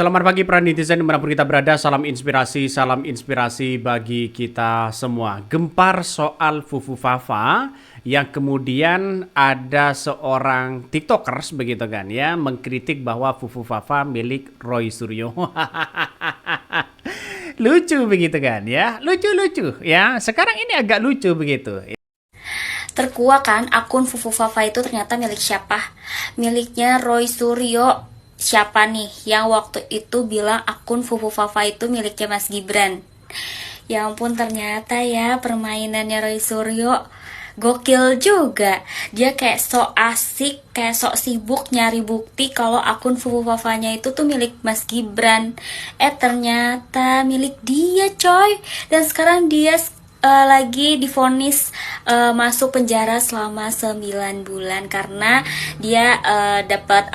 Selamat pagi para netizen dimanapun kita berada, salam inspirasi bagi kita semua. Gempar soal Fufu Fafa yang kemudian ada seorang tiktokers begitu kan ya, mengkritik bahwa Fufu Fafa milik Roy Suryo. Lucu begitu kan ya, lucu-lucu ya, sekarang ini agak lucu begitu. Terkuak kan akun Fufu Fafa itu ternyata milik siapa? Miliknya Roy Suryo. Siapa nih yang waktu itu bilang akun Fufu Fafa itu miliknya Mas Gibran? Ya ampun, ternyata ya permainannya Roy Suryo gokil juga. Dia kayak sok asik, kayak sok sibuk nyari bukti kalau akun Fufu Fafanya itu tuh milik Mas Gibran. Ternyata milik dia coy. Dan sekarang dia lagi divonis masuk penjara selama 9 bulan karena dia dapat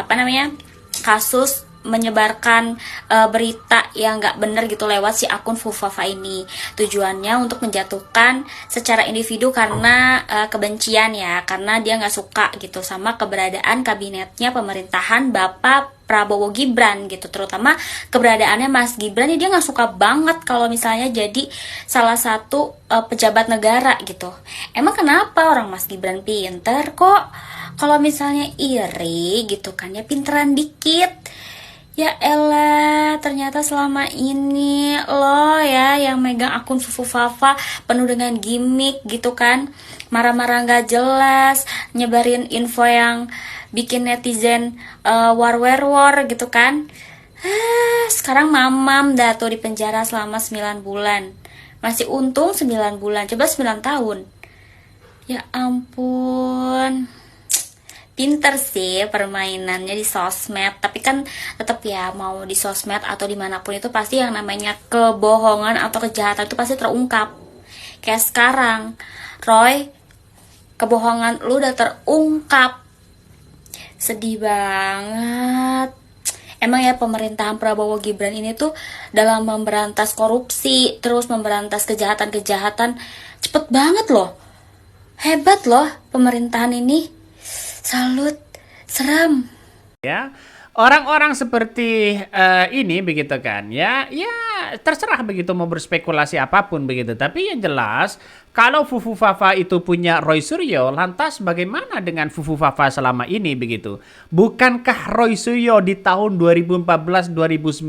kasus menyebarkan berita yang nggak benar gitu lewat si akun Fufafa ini. Tujuannya untuk menjatuhkan secara individu karena kebencian ya, karena dia nggak suka gitu sama keberadaan kabinetnya pemerintahan Bapak Prabowo Gibran gitu, terutama keberadaannya Mas Gibran ya, dia nggak suka banget kalau misalnya jadi salah satu pejabat negara gitu. Emang kenapa orang Mas Gibran pinter kok? Kalau misalnya iri gitu kan ya pinteran dikit. Ya elah, ternyata selama ini lo ya yang megang akun Fufu Fafa penuh dengan gimmick gitu kan. Marah-marah gak jelas, nyebarin info yang bikin netizen war gitu kan. Sekarang mamam dah tuh di penjara selama 9 bulan. Masih untung 9 bulan, coba 9 tahun. Ya ampun. Pinter sih permainannya di sosmed, tapi kan tetap ya mau di sosmed atau dimanapun itu pasti yang namanya kebohongan atau kejahatan itu pasti terungkap. Kayak sekarang, Roy, kebohongan lu udah terungkap. Sedih banget. Emang ya pemerintahan Prabowo Gibran ini tuh dalam memberantas korupsi, terus memberantas kejahatan-kejahatan cepet banget loh. Hebat loh pemerintahan ini. Salut, serem. Ya, orang-orang seperti ini begitu kan ya, ya terserah begitu mau berspekulasi apapun begitu, tapi yang jelas kalau Fufu Fafa itu punya Roy Suryo, lantas bagaimana dengan Fufu Fafa selama ini begitu? Bukankah Roy Suryo di tahun 2014-2019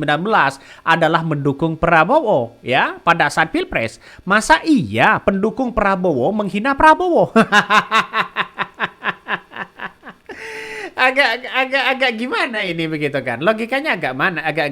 adalah mendukung Prabowo ya pada saat Pilpres? Masa iya pendukung Prabowo menghina Prabowo? agak gimana ini begitu kan, logikanya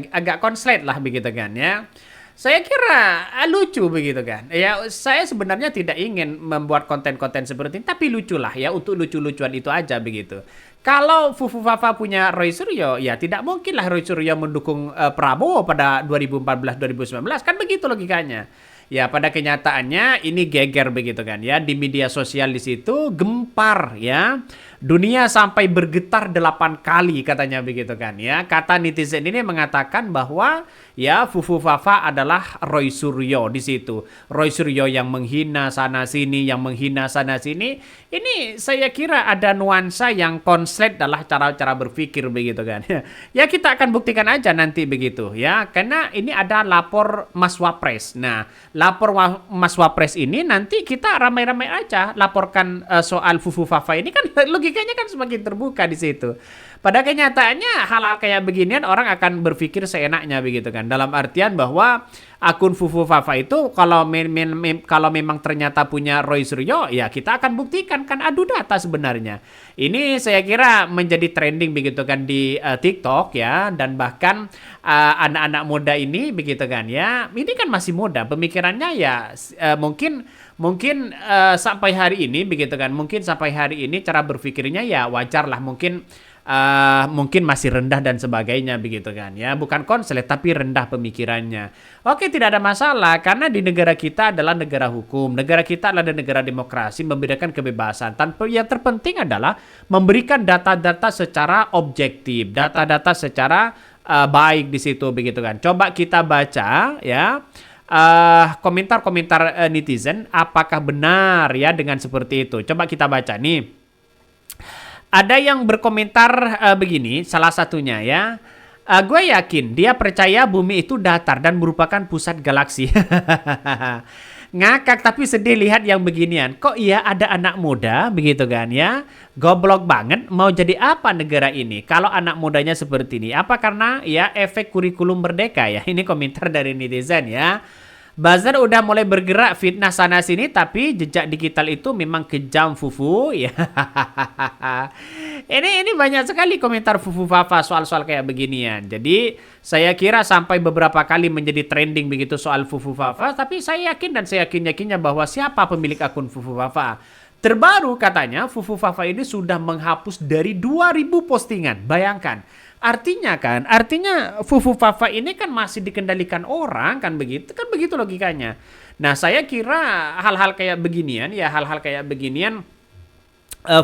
agak konslet lah begitu kan ya. Saya kira lucu begitu kan ya. Saya sebenarnya tidak ingin membuat konten-konten seperti ini, tapi lucu lah ya, untuk lucu-lucuan itu aja begitu. Kalau Fufu Fafa punya Roy Suryo, ya tidak mungkin lah Roy Suryo mendukung Prabowo pada 2014-2019, kan begitu logikanya. Ya pada kenyataannya ini geger begitu kan ya, di media sosial di situ gempar ya. Dunia sampai bergetar 8 kali katanya begitu kan ya. Kata netizen ini mengatakan bahwa ya Fufu Fafa adalah Roy Suryo di situ. Roy Suryo yang menghina sana sini, yang menghina sana sini. Ini saya kira ada nuansa yang konslet adalah cara-cara berpikir begitu kan. Ya kita akan buktikan aja nanti begitu ya. Karena ini ada lapor Mas Wapres. Nah, lapor Mas Wapres ini nanti kita ramai-ramai aja laporkan soal Fufu Fafa ini kan logikanya kan semakin terbuka di situ. Pada kenyataannya hal-hal kayak beginian orang akan berpikir seenaknya begitu kan. Dalam artian bahwa akun Fufu Fafa itu kalau kalau memang ternyata punya Roy Suryo, ya kita akan buktikan kan adu data sebenarnya. Ini saya kira menjadi trending begitu kan di TikTok ya, dan bahkan anak-anak muda ini begitu kan ya. Ini kan masih muda pemikirannya ya, mungkin sampai hari ini begitu kan. Mungkin sampai hari ini cara berpikirnya ya wajar lah, mungkin masih rendah dan sebagainya begitu kan ya, bukan konslet tapi rendah pemikirannya. Oke, tidak ada masalah karena di negara kita adalah negara hukum, negara kita adalah negara demokrasi, memberikan kebebasan. Tanpa yang terpenting adalah memberikan data-data secara objektif, data-data secara baik di situ begitu kan. Coba kita baca ya komentar-komentar netizen, apakah benar ya dengan seperti itu. Coba kita baca nih. Ada yang berkomentar begini, salah satunya ya. Gue yakin dia percaya bumi itu datar dan merupakan pusat galaksi. Ngakak tapi sedih lihat yang beginian. Kok iya ada anak muda begitu kan ya? Goblok banget, mau jadi apa negara ini? Kalau anak mudanya seperti ini, apa karena ya efek kurikulum merdeka ya? Ini komentar dari netizen ya. Buzzer udah mulai bergerak fitnah sana sini, tapi jejak digital itu memang kejam Fufu ya. Ini banyak sekali komentar Fufu Fafa soal-soal kayak beginian. Jadi saya kira sampai beberapa kali menjadi trending begitu soal Fufu Fafa, tapi saya yakin dan saya yakinnya bahwa siapa pemilik akun Fufu Fafa. Terbaru katanya Fufu Fafa ini sudah menghapus dari 2000 postingan. Bayangkan. Artinya Fufu Fafa ini kan masih dikendalikan orang kan begitu logikanya. Nah, saya kira hal-hal kayak beginian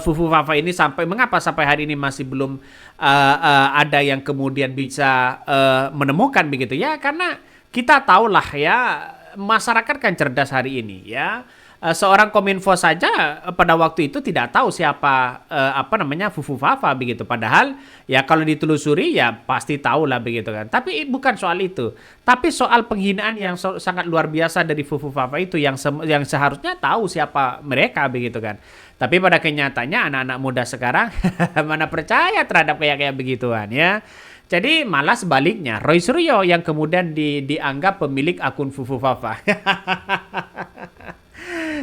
Fufu Fafa ini mengapa sampai hari ini masih belum ada yang kemudian bisa menemukan begitu ya, karena kita tahulah ya masyarakat kan cerdas hari ini ya. Seorang Kominfo saja pada waktu itu tidak tahu siapa Fufu Fafa begitu, padahal ya kalau ditelusuri ya pasti tahu lah begitu kan. Tapi bukan soal itu, tapi soal penghinaan yang sangat luar biasa dari Fufu Fafa itu yang seharusnya tahu siapa mereka begitu kan. Tapi pada kenyataannya anak-anak muda sekarang mana percaya terhadap kayak begituan ya. Jadi malah sebaliknya Roy Suryo yang kemudian dianggap pemilik akun Fufu Fafa.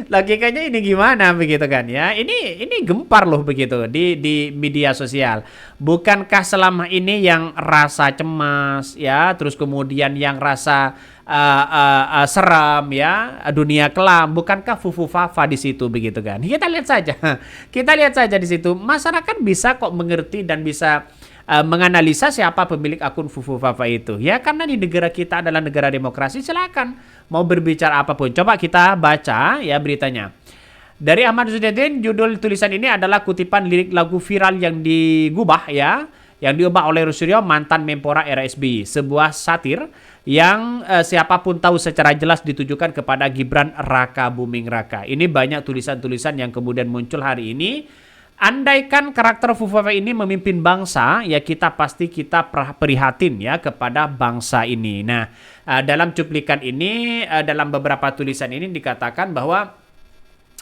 Logikanya ini gimana begitu kan ya? Ini gempar loh begitu di media sosial. Bukankah selama ini yang rasa cemas ya, terus kemudian yang rasa seram ya, dunia kelam, bukankah Fufu Fafa di situ begitu kan? Kita lihat saja di situ. Masyarakat bisa kok mengerti dan bisa menganalisa siapa pemilik akun Fufu Fafa itu. Ya karena di negara kita adalah negara demokrasi, silakan mau berbicara apapun. Coba kita baca ya beritanya. Dari Ahmad Zudedin, judul tulisan ini adalah kutipan lirik lagu viral yang diubah oleh Roy Suryo, mantan Menpora era SBY. Sebuah satir yang siapapun tahu secara jelas ditujukan kepada Gibran Raka Buming Raka. Ini banyak tulisan-tulisan yang kemudian muncul hari ini. Andaikan karakter Fufu Fafa ini memimpin bangsa, ya kita prihatin ya kepada bangsa ini. Nah, dalam cuplikan ini, dalam beberapa tulisan ini dikatakan bahwa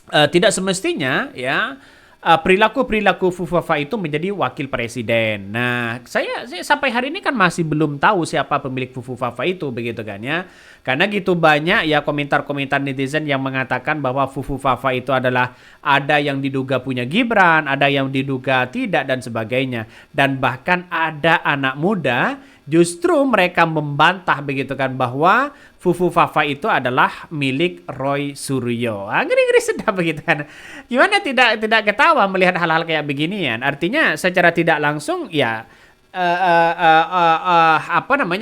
tidak semestinya ya perilaku Fufu Fafa itu menjadi wakil presiden. Nah, saya sampai hari ini kan masih belum tahu siapa pemilik Fufu Fafa itu begitu kan ya. Karena gitu banyak ya komentar-komentar netizen yang mengatakan bahwa Fufu Fafa itu adalah ada yang diduga punya Gibran, ada yang diduga tidak dan sebagainya. Dan bahkan ada anak muda justru mereka membantah begitu kan bahwa Fufu Fafa itu adalah milik Roy Suryo. Ngeri-ngeri sedap begitu kan. Gimana tidak ketawa melihat hal-hal kayak beginian? Artinya secara tidak langsung ya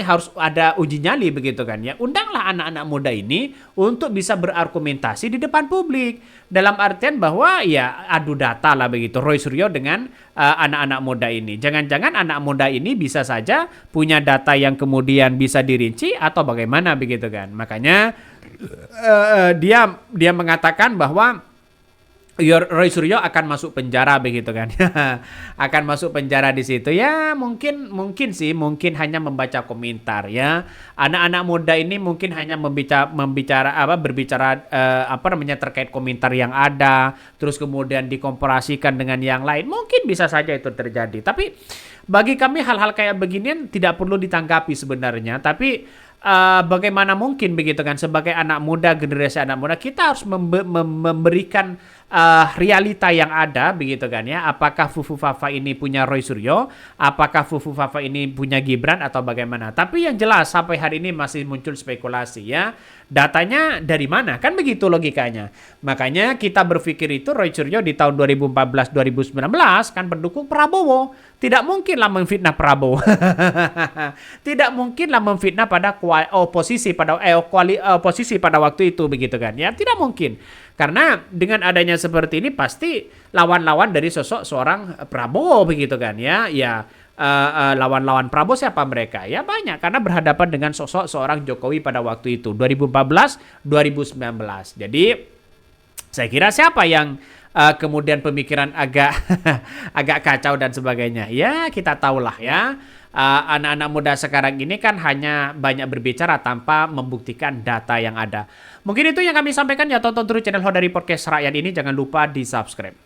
harus ada uji nyali begitu kan ya. Undanglah anak-anak muda ini untuk bisa berargumentasi di depan publik. Dalam artian bahwa ya adu data lah begitu Roy Suryo dengan anak-anak muda ini. Jangan-jangan anak muda ini bisa saja punya data yang kemudian bisa dirinci atau bagaimana begitu kan. Makanya dia mengatakan bahwa Roy Suryo akan masuk penjara begitu kan. Akan masuk penjara di situ. Ya mungkin hanya membaca komentar ya. Anak-anak muda ini mungkin hanya berbicara terkait komentar yang ada, terus kemudian dikomparasikan dengan yang lain. Mungkin bisa saja itu terjadi. Tapi bagi kami hal-hal kayak beginian tidak perlu ditanggapi sebenarnya, tapi bagaimana mungkin begitu kan sebagai anak muda, generasi anak muda kita harus memberikan realita yang ada begitu kan ya. Apakah Fufu Fafa ini punya Roy Suryo, apakah Fufu Fafa ini punya Gibran atau bagaimana. Tapi yang jelas sampai hari ini masih muncul spekulasi ya. Datanya dari mana? Kan begitu logikanya. Makanya kita berpikir itu Roy Suryo di tahun 2014-2019 kan pendukung Prabowo. Tidak mungkinlah memfitnah Prabowo. Tidak mungkinlah memfitnah pada oposisi pada waktu itu begitu kan ya. Tidak mungkin. Karena dengan adanya seperti ini pasti lawan-lawan dari sosok seorang Prabowo begitu kan ya. Lawan-lawan Prabowo siapa mereka? Ya banyak karena berhadapan dengan sosok seorang Jokowi pada waktu itu 2014-2019. Jadi saya kira siapa yang kemudian pemikiran agak agak kacau dan sebagainya. Ya, kita tahulah ya. Anak-anak muda sekarang ini kan hanya banyak berbicara tanpa membuktikan data yang ada. Mungkin itu yang kami sampaikan ya, tonton terus channel Hodari Podcast Rakyat ini, jangan lupa di subscribe.